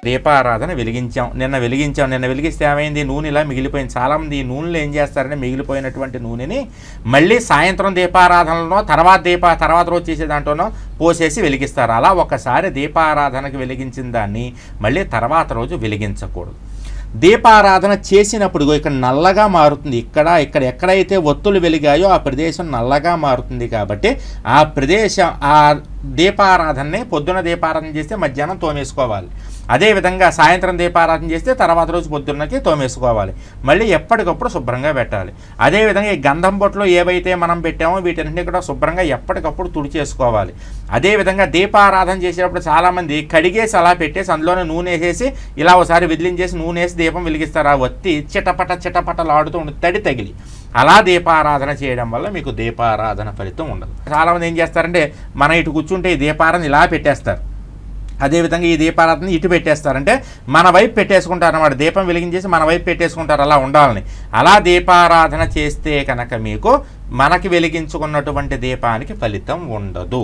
దీపారాధన వెలిగించాం. నిన్న వెలిగిస్తే ఏమైంది, నూనె ఇలా మిగిలిపోయింది. చాలామంది ఈ నూనెలు ఏం చేస్తారంటే మిగిలిపోయినటువంటి నూనెని మళ్ళీ సాయంత్రం దీపారాధనలో తర్వాత రోజు చేసే దాంట్లోనో పోసేసి వెలిగిస్తారు. అలా ఒకసారి దీపారాధనకి వెలిగించిన దాన్ని మళ్ళీ తర్వాత రోజు వెలిగించకూడదు. దీపారాధన చేసినప్పుడు ఇక్కడ నల్లగా మారుతుంది. ఎక్కడైతే ఒత్తులు వెలిగాయో ఆ ప్రదేశం నల్లగా మారుతుంది. కాబట్టి ఆ ప్రదేశం ఆ దీపారాధనని పొద్దున దీపారాధన చేస్తే మధ్యాహ్నం తోమేసుకోవాలి. అదేవిధంగా సాయంత్రం దీపారాధన చేస్తే తర్వాత రోజు పొద్దున్నకి తోమేసుకోవాలి. మళ్ళీ ఎప్పటికప్పుడు శుభ్రంగా పెట్టాలి. అదేవిధంగా ఈ గంధం బొట్లు ఏవైతే మనం పెట్టామో వీటన్నింటినీ కూడా శుభ్రంగా ఎప్పటికప్పుడు తుడిచేసుకోవాలి. అదేవిధంగా దీపారాధన చేసేటప్పుడు చాలామంది కడిగేసి అలా పెట్టేసి అందులోనే నూనె వేసేసి ఇలా ఒకసారి విదిలించేసి నూనె వేసి దీపం వెలిగిస్తారు. ఆ ఒత్తి చిటపటలాడుతూ ఉంటుంది తడి తగిలి. అలా దీపారాధన చేయడం వల్ల మీకు దీపారాధన ఫలితం ఉండదు. చాలామంది ఏం చేస్తారంటే మన ఇటు కూర్చుంటే ఈ దీపారాధన ఇలా పెట్టేస్తారు. అదేవిధంగా ఈ దీపారాధన ఇటు పెట్టేస్తారంటే మన వైపు పెట్టేసుకుంటారు అన్నమాట. దీపం వెలిగించేసి మన వైపు పెట్టేసుకుంటారు. అలా ఉండాలని. అలా దీపారాధన చేస్తే కనుక మీకు మనకి వెలిగించుకున్నటువంటి దీపానికి ఫలితం ఉండదు.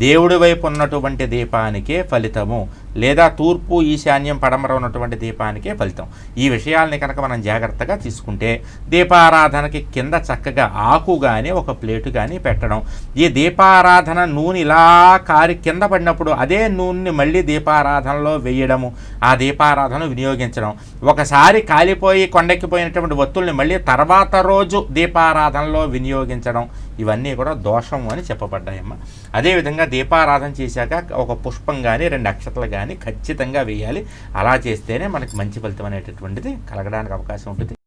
దేవుడి వైపు ఉన్నటువంటి దీపానికే ఫలితము, లేదా తూర్పు ఈశాన్యం పడమర ఉన్నటువంటి దీపానికే ఫలితం. ఈ విషయాల్ని కనుక మనం జాగ్రత్తగా తీసుకుంటే దీపారాధనకి కింద చక్కగా ఆకు కానీ ఒక ప్లేటు కానీ పెట్టడం, ఈ దీపారాధన నూనె ఇలా కారి కింద పడినప్పుడు అదే నూనెని మళ్ళీ దీపారాధనలో వేయడము, ఆ దీపారాధన వినియోగించడం, ఒకసారి కాలిపోయి కొండెక్కిపోయినటువంటి ఒత్తుల్ని మళ్ళీ తర్వాత రోజు దీపారాధనలో వినియోగించడం, ఇవన్నీ కూడా దోషం అని చెప్పబడ్డాయమ్మ. అదేవిధంగా దీపారాధన చేశాక ఒక పుష్పం కానీ 2 అక్షతలు కానీ ఖచ్చితంగా వేయాలి. అలా చేస్తేనే మనకి మంచి ఫలితం అనేటటువంటిది కలగడానికి అవకాశం ఉంటుంది.